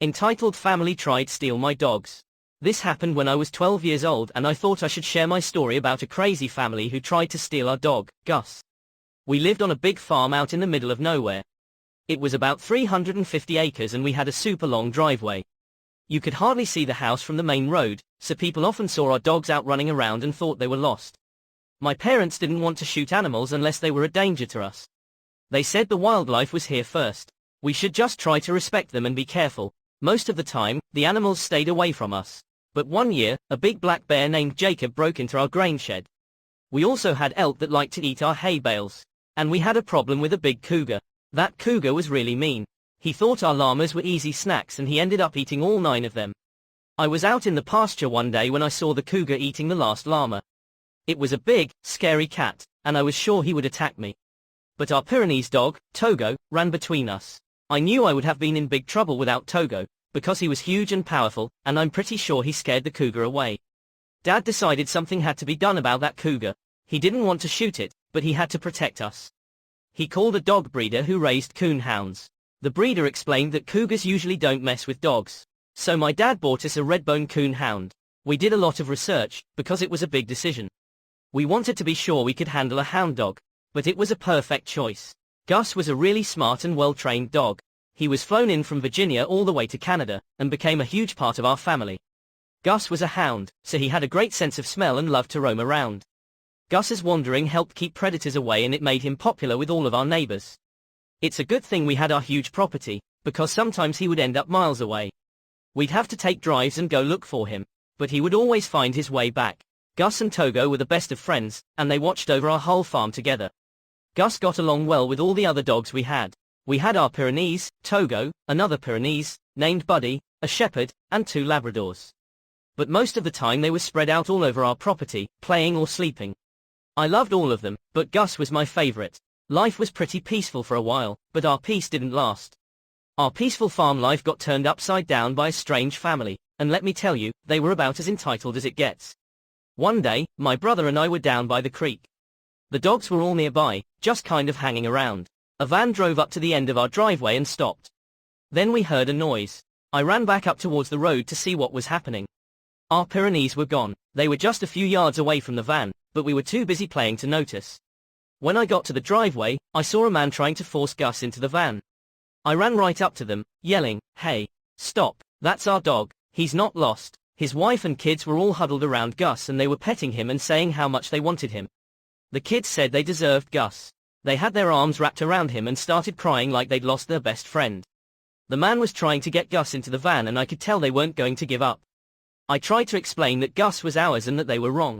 Entitled Family Tried Steal My Dogs. This happened when I was 12 years old and I thought I should share my story about a crazy family who tried to steal our dog, Gus. We lived on a big farm out in the middle of nowhere. It was about 350 acres and we had a super long driveway. You could hardly see the house from the main road, so people often saw our dogs out running around and thought they were lost. My parents didn't want to shoot animals unless they were a danger to us. They said the wildlife was here first. We should just try to respect them and be careful. Most of the time, the animals stayed away from us. But one year, a big black bear named Jacob broke into our grain shed. We also had elk that liked to eat our hay bales. And we had a problem with a big cougar. That cougar was really mean. He thought our llamas were easy snacks and he ended up eating all 9 of them. I was out in the pasture one day when I saw the cougar eating the last llama. It was a big, scary cat, and I was sure he would attack me. But our Pyrenees dog, Togo, ran between us. I knew I would have been in big trouble without Togo, because he was huge and powerful, and I'm pretty sure he scared the cougar away. Dad decided something had to be done about that cougar. He didn't want to shoot it, but he had to protect us. He called a dog breeder who raised coon hounds. The breeder explained that cougars usually don't mess with dogs. So my dad bought us a red-bone coon hound. We did a lot of research, because it was a big decision. We wanted to be sure we could handle a hound dog, but it was a perfect choice. Gus was a really smart and well-trained dog. He was flown in from Virginia all the way to Canada, and became a huge part of our family. Gus was a hound, so he had a great sense of smell and loved to roam around. Gus's wandering helped keep predators away and it made him popular with all of our neighbors. It's a good thing we had our huge property, because sometimes he would end up miles away. We'd have to take drives and go look for him, but he would always find his way back. Gus and Togo were the best of friends, and they watched over our whole farm together. Gus got along well with all the other dogs we had. We had our Pyrenees, Togo, another Pyrenees, named Buddy, a shepherd, and 2 Labradors. But most of the time they were spread out all over our property, playing or sleeping. I loved all of them, but Gus was my favorite. Life was pretty peaceful for a while, but our peace didn't last. Our peaceful farm life got turned upside down by a strange family, and let me tell you, they were about as entitled as it gets. One day, my brother and I were down by the creek. The dogs were all nearby, just kind of hanging around. A van drove up to the end of our driveway and stopped. Then we heard a noise. I ran back up towards the road to see what was happening. Our Pyrenees were gone. They were just a few yards away from the van, but we were too busy playing to notice. When I got to the driveway, I saw a man trying to force Gus into the van. I ran right up to them, yelling, "Hey, stop, that's our dog, he's not lost." His wife and kids were all huddled around Gus and they were petting him and saying how much they wanted him. The kids said they deserved Gus. They had their arms wrapped around him and started crying like they'd lost their best friend. The man was trying to get Gus into the van and I could tell they weren't going to give up. I tried to explain that Gus was ours and that they were wrong.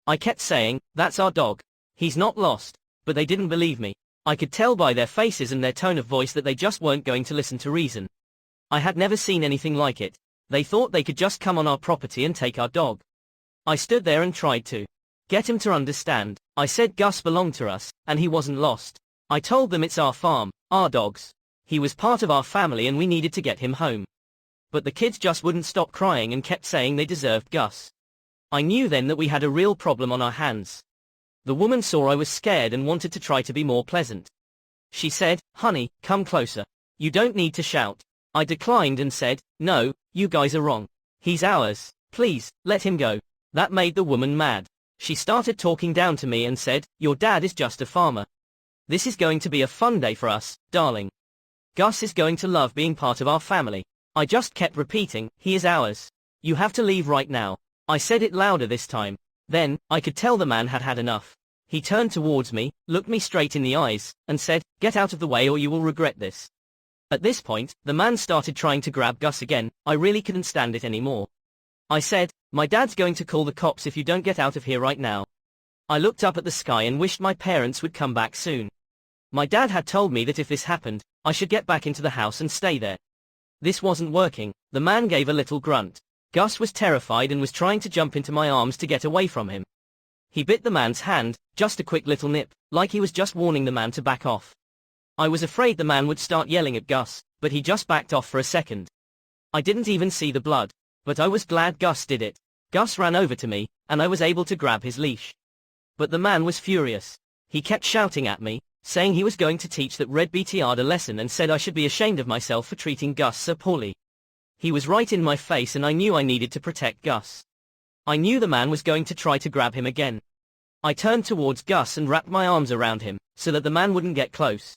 I kept saying, "That's our dog. He's not lost," but they didn't believe me. I could tell by their faces and their tone of voice that they just weren't going to listen to reason. I had never seen anything like it. They thought they could just come on our property and take our dog. I stood there and tried to get him to understand. I said Gus belonged to us, and he wasn't lost. I told them it's our farm, our dogs. He was part of our family and we needed to get him home. But the kids just wouldn't stop crying and kept saying they deserved Gus. I knew then that we had a real problem on our hands. The woman saw I was scared and wanted to try to be more pleasant. She said, "Honey, come closer. You don't need to shout." I declined and said, "No, you guys are wrong. He's ours. Please, let him go." That made the woman mad. She started talking down to me and said, "Your dad is just a farmer. This is going to be a fun day for us, darling. Gus is going to love being part of our family." I just kept repeating, "He is ours. You have to leave right now." I said it louder this time. Then, I could tell the man had had enough. He turned towards me, looked me straight in the eyes, and said, "Get out of the way or you will regret this." At this point, the man started trying to grab Gus again. I really couldn't stand it anymore. I said, "My dad's going to call the cops if you don't get out of here right now." I looked up at the sky and wished my parents would come back soon. My dad had told me that if this happened, I should get back into the house and stay there. This wasn't working. The man gave a little grunt. Gus was terrified and was trying to jump into my arms to get away from him. He bit the man's hand, just a quick little nip, like he was just warning the man to back off. I was afraid the man would start yelling at Gus, but he just backed off for a second. I didn't even see the blood, but I was glad Gus did it. Gus ran over to me, and I was able to grab his leash. But the man was furious. He kept shouting at me, saying he was going to teach that Red BTR'd a lesson and said I should be ashamed of myself for treating Gus so poorly. He was right in my face and I knew I needed to protect Gus. I knew the man was going to try to grab him again. I turned towards Gus and wrapped my arms around him, so that the man wouldn't get close.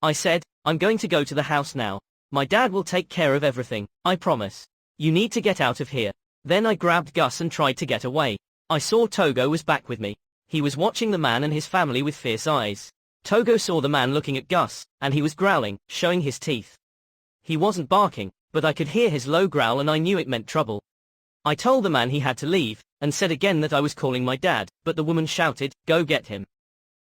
I said, I'm going to go to the house now. My dad will take care of everything, I promise. You need to get out of here. Then I grabbed Gus and tried to get away. I saw Togo was back with me. He was watching the man and his family with fierce eyes. Togo saw the man looking at Gus, and he was growling, showing his teeth. He wasn't barking, but I could hear his low growl and I knew it meant trouble. I told the man he had to leave, and said again that I was calling my dad, but the woman shouted, go get him.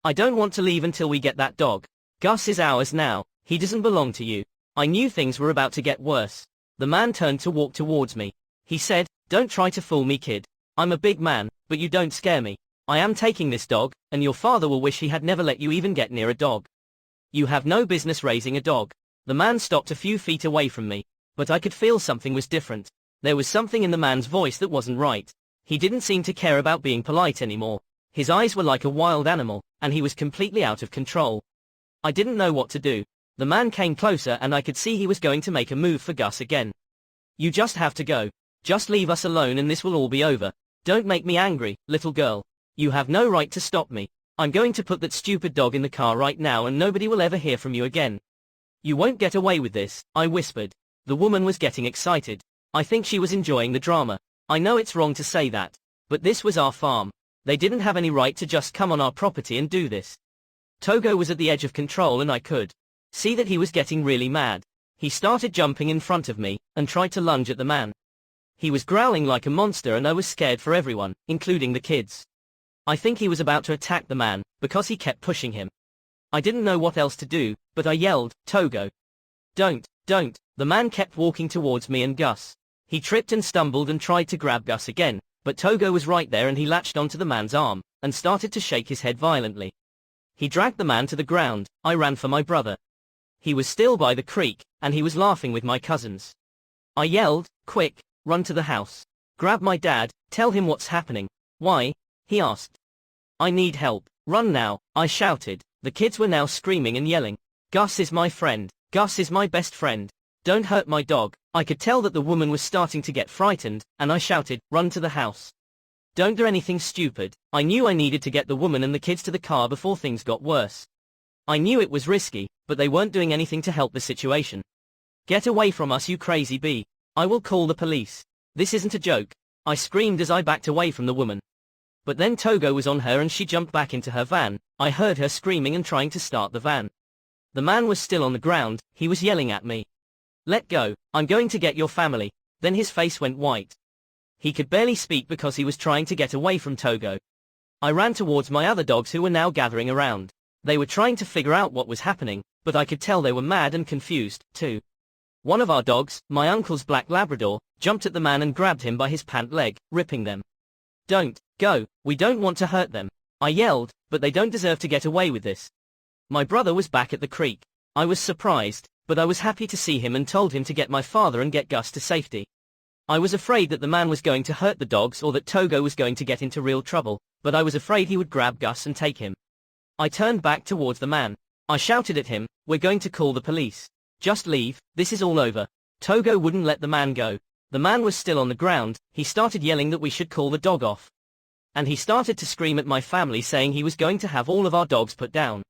I don't want to leave until we get that dog. Gus is ours now, he doesn't belong to you. I knew things were about to get worse. The man turned to walk towards me. He said, don't try to fool me, kid. I'm a big man, but you don't scare me. I am taking this dog, and your father will wish he had never let you even get near a dog. You have no business raising a dog. The man stopped a few feet away from me, but I could feel something was different. There was something in the man's voice that wasn't right. He didn't seem to care about being polite anymore. His eyes were like a wild animal, and he was completely out of control. I didn't know what to do. The man came closer and I could see he was going to make a move for Gus again. You just have to go. Just leave us alone and this will all be over. Don't make me angry, little girl. You have no right to stop me. I'm going to put that stupid dog in the car right now and nobody will ever hear from you again. You won't get away with this, I whispered. The woman was getting excited. I think she was enjoying the drama. I know it's wrong to say that, but this was our farm. They didn't have any right to just come on our property and do this. Togo was at the edge of control and I could see that he was getting really mad. He started jumping in front of me and tried to lunge at the man. He was growling like a monster and I was scared for everyone, including the kids. I think he was about to attack the man because he kept pushing him. I didn't know what else to do, but I yelled, Togo. Don't. The man kept walking towards me and Gus. He tripped and stumbled and tried to grab Gus again, but Togo was right there and he latched onto the man's arm and started to shake his head violently. He dragged the man to the ground. I ran for my brother. He was still by the creek, and he was laughing with my cousins. I yelled, quick, run to the house. Grab my dad, tell him what's happening. Why? He asked. I need help. Run now, I shouted. The kids were now screaming and yelling. Gus is my friend. Gus is my best friend. Don't hurt my dog. I could tell that the woman was starting to get frightened, and I shouted, run to the house. Don't do anything stupid. I knew I needed to get the woman and the kids to the car before things got worse. I knew it was risky, but they weren't doing anything to help the situation. Get away from us, you crazy bee. I will call the police. This isn't a joke. I screamed as I backed away from the woman. But then Togo was on her and she jumped back into her van. I heard her screaming and trying to start the van. The man was still on the ground. He was yelling at me. Let go, I'm going to get your family. Then his face went white. He could barely speak because he was trying to get away from Togo. I ran towards my other dogs who were now gathering around. They were trying to figure out what was happening, but I could tell they were mad and confused, too. One of our dogs, my uncle's black Labrador, jumped at the man and grabbed him by his pant leg, ripping them. Don't, go, we don't want to hurt them. I yelled, but they don't deserve to get away with this. My brother was back at the creek. I was surprised, but I was happy to see him and told him to get my father and get Gus to safety. I was afraid that the man was going to hurt the dogs or that Togo was going to get into real trouble, but I was afraid he would grab Gus and take him. I turned back towards the man. I shouted at him, we're going to call the police. Just leave, this is all over. Togo wouldn't let the man go. The man was still on the ground. He started yelling that we should call the dog off. And he started to scream at my family saying he was going to have all of our dogs put down.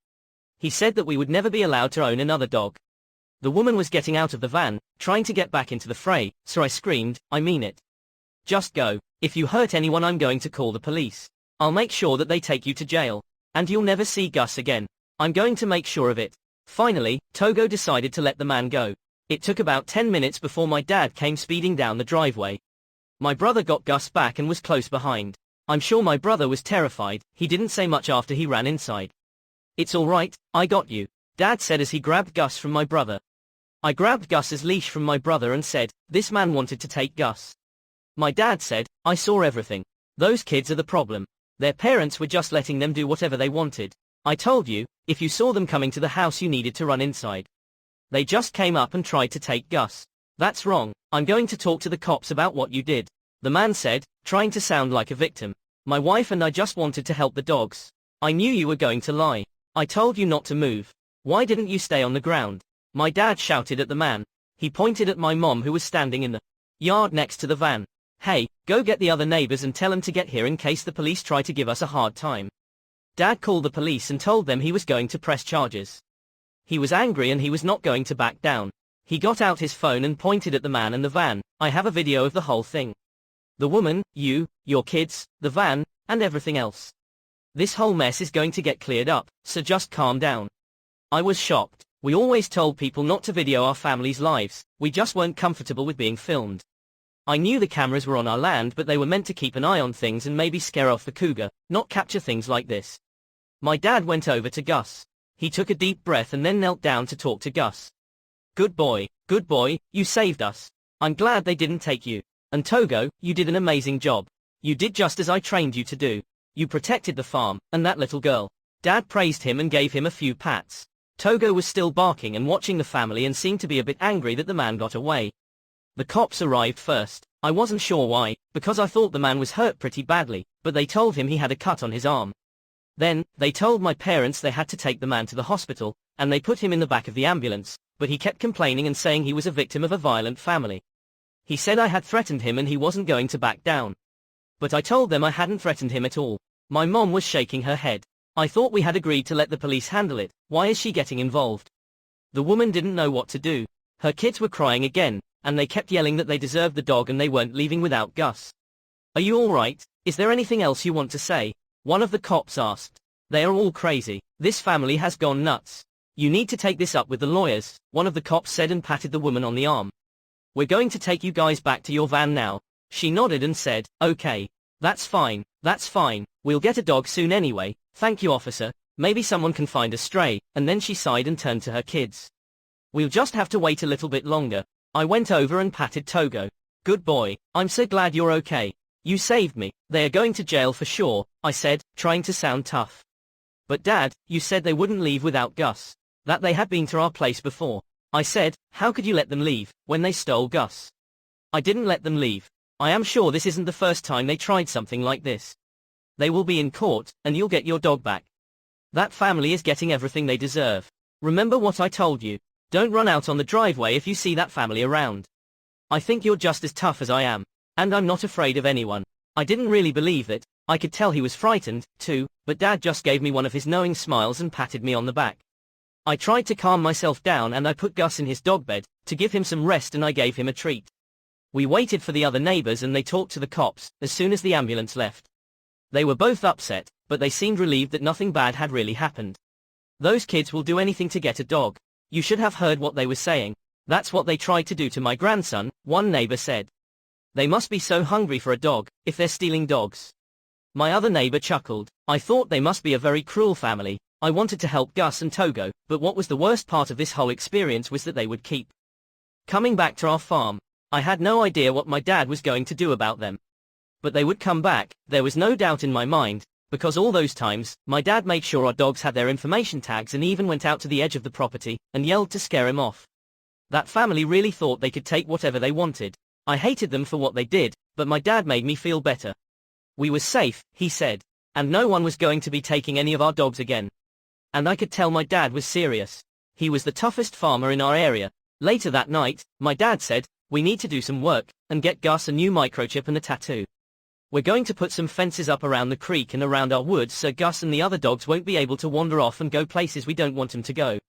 He said that we would never be allowed to own another dog. The woman was getting out of the van, trying to get back into the fray, so I screamed, I mean it. Just go. If you hurt anyone, I'm going to call the police. I'll make sure that they take you to jail. And you'll never see Gus again. I'm going to make sure of it. Finally, Togo decided to let the man go. It took about 10 minutes before my dad came speeding down the driveway. My brother got Gus back and was close behind. I'm sure my brother was terrified. He didn't say much after he ran inside. It's all right, I got you, Dad said as he grabbed Gus from my brother. I grabbed Gus's leash from my brother and said, this man wanted to take Gus. My dad said, I saw everything. Those kids are the problem. Their parents were just letting them do whatever they wanted. I told you, if you saw them coming to the house you needed to run inside. They just came up and tried to take Gus. That's wrong. I'm going to talk to the cops about what you did. The man said, trying to sound like a victim. My wife and I just wanted to help the dogs. I knew you were going to lie. I told you not to move. Why didn't you stay on the ground? My dad shouted at the man. He pointed at my mom who was standing in the yard next to the van. "Hey, go get the other neighbors and tell them to get here in case the police try to give us a hard time." Dad called the police and told them he was going to press charges. He was angry and he was not going to back down. He got out his phone and pointed at the man and the van. I have a video of the whole thing. The woman, you, your kids, the van, and everything else. This whole mess is going to get cleared up, so just calm down. I was shocked. We always told people not to video our families' lives, we just weren't comfortable with being filmed. I knew the cameras were on our land, but they were meant to keep an eye on things and maybe scare off the cougar, not capture things like this. My dad went over to Gus. He took a deep breath and then knelt down to talk to Gus. Good boy, you saved us. I'm glad they didn't take you. And Togo, you did an amazing job. You did just as I trained you to do. You protected the farm, and that little girl. Dad praised him and gave him a few pats. Togo was still barking and watching the family and seemed to be a bit angry that the man got away. The cops arrived first. I wasn't sure why, because I thought the man was hurt pretty badly, but they told him he had a cut on his arm. Then, they told my parents they had to take the man to the hospital, and they put him in the back of the ambulance, but he kept complaining and saying he was a victim of a violent family. He said I had threatened him and he wasn't going to back down. But I told them I hadn't threatened him at all. My mom was shaking her head. I thought we had agreed to let the police handle it, why is she getting involved? The woman didn't know what to do. Her kids were crying again, and they kept yelling that they deserved the dog and they weren't leaving without Gus. Are you alright? Is there anything else you want to say? One of the cops asked. They are all crazy. This family has gone nuts. You need to take this up with the lawyers, one of the cops said and patted the woman on the arm. We're going to take you guys back to your van now. She nodded and said, okay. That's fine, we'll get a dog soon anyway, thank you officer, maybe someone can find a stray, and then she sighed and turned to her kids. We'll just have to wait a little bit longer. I went over and patted Togo. Good boy, I'm so glad you're okay. You saved me. They are going to jail for sure, I said, trying to sound tough. But Dad, you said they wouldn't leave without Gus. That they had been to our place before. I said, how could you let them leave, when they stole Gus? I didn't let them leave. I am sure this isn't the first time they tried something like this. They will be in court, and you'll get your dog back. That family is getting everything they deserve. Remember what I told you. Don't run out on the driveway if you see that family around. I think you're just as tough as I am. And I'm not afraid of anyone. I didn't really believe it. I could tell he was frightened, too, but Dad just gave me one of his knowing smiles and patted me on the back. I tried to calm myself down and I put Gus in his dog bed, to give him some rest, and I gave him a treat. We waited for the other neighbors and they talked to the cops, as soon as the ambulance left. They were both upset, but they seemed relieved that nothing bad had really happened. Those kids will do anything to get a dog. You should have heard what they were saying. That's what they tried to do to my grandson, one neighbor said. They must be so hungry for a dog, if they're stealing dogs. My other neighbor chuckled. I thought they must be a very cruel family. I wanted to help Gus and Togo, but what was the worst part of this whole experience was that they would keep coming back to our farm. I had no idea what my dad was going to do about them. But they would come back, there was no doubt in my mind, because all those times, my dad made sure our dogs had their information tags and even went out to the edge of the property, and yelled to scare him off. That family really thought they could take whatever they wanted. I hated them for what they did, but my dad made me feel better. We were safe, he said, and no one was going to be taking any of our dogs again. And I could tell my dad was serious. He was the toughest farmer in our area. Later that night, my dad said, we need to do some work, and get Gus a new microchip and a tattoo. We're going to put some fences up around the creek and around our woods so Gus and the other dogs won't be able to wander off and go places we don't want them to go.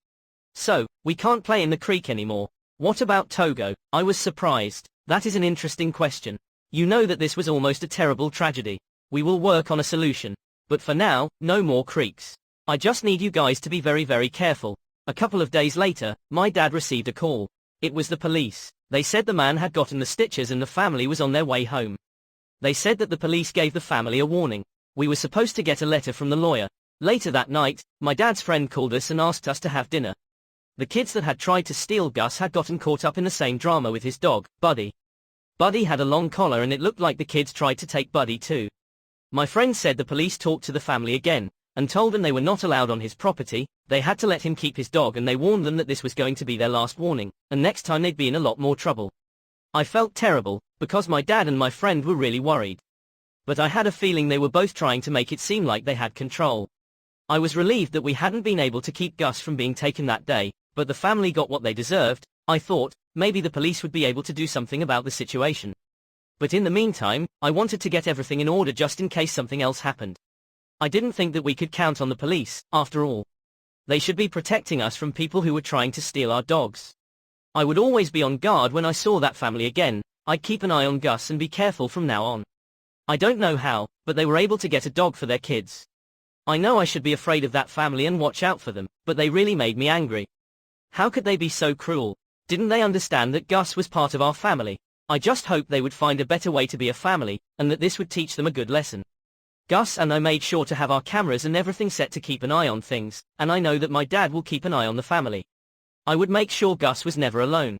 So, we can't play in the creek anymore. What about Togo? I was surprised. That is an interesting question. You know that this was almost a terrible tragedy. We will work on a solution. But for now, no more creeks. I just need you guys to be very, very careful. A couple of days later, my dad received a call. It was the police. They said the man had gotten the stitches and the family was on their way home. They said that the police gave the family a warning. We were supposed to get a letter from the lawyer. Later that night, my dad's friend called us and asked us to have dinner. The kids that had tried to steal Gus had gotten caught up in the same drama with his dog, Buddy. Buddy had a long collar and it looked like the kids tried to take Buddy too. My friend said the police talked to the family again, and told them they were not allowed on his property, they had to let him keep his dog, and they warned them that this was going to be their last warning, and next time they'd be in a lot more trouble. I felt terrible, because my dad and my friend were really worried. But I had a feeling they were both trying to make it seem like they had control. I was relieved that we hadn't been able to keep Gus from being taken that day, but the family got what they deserved. I thought, maybe the police would be able to do something about the situation. But in the meantime, I wanted to get everything in order just in case something else happened. I didn't think that we could count on the police, after all. They should be protecting us from people who were trying to steal our dogs. I would always be on guard when I saw that family again. I'd keep an eye on Gus and be careful from now on. I don't know how, but they were able to get a dog for their kids. I know I should be afraid of that family and watch out for them, but they really made me angry. How could they be so cruel? Didn't they understand that Gus was part of our family? I just hoped they would find a better way to be a family, and that this would teach them a good lesson. Gus and I made sure to have our cameras and everything set to keep an eye on things, and I know that my dad will keep an eye on the family. I would make sure Gus was never alone.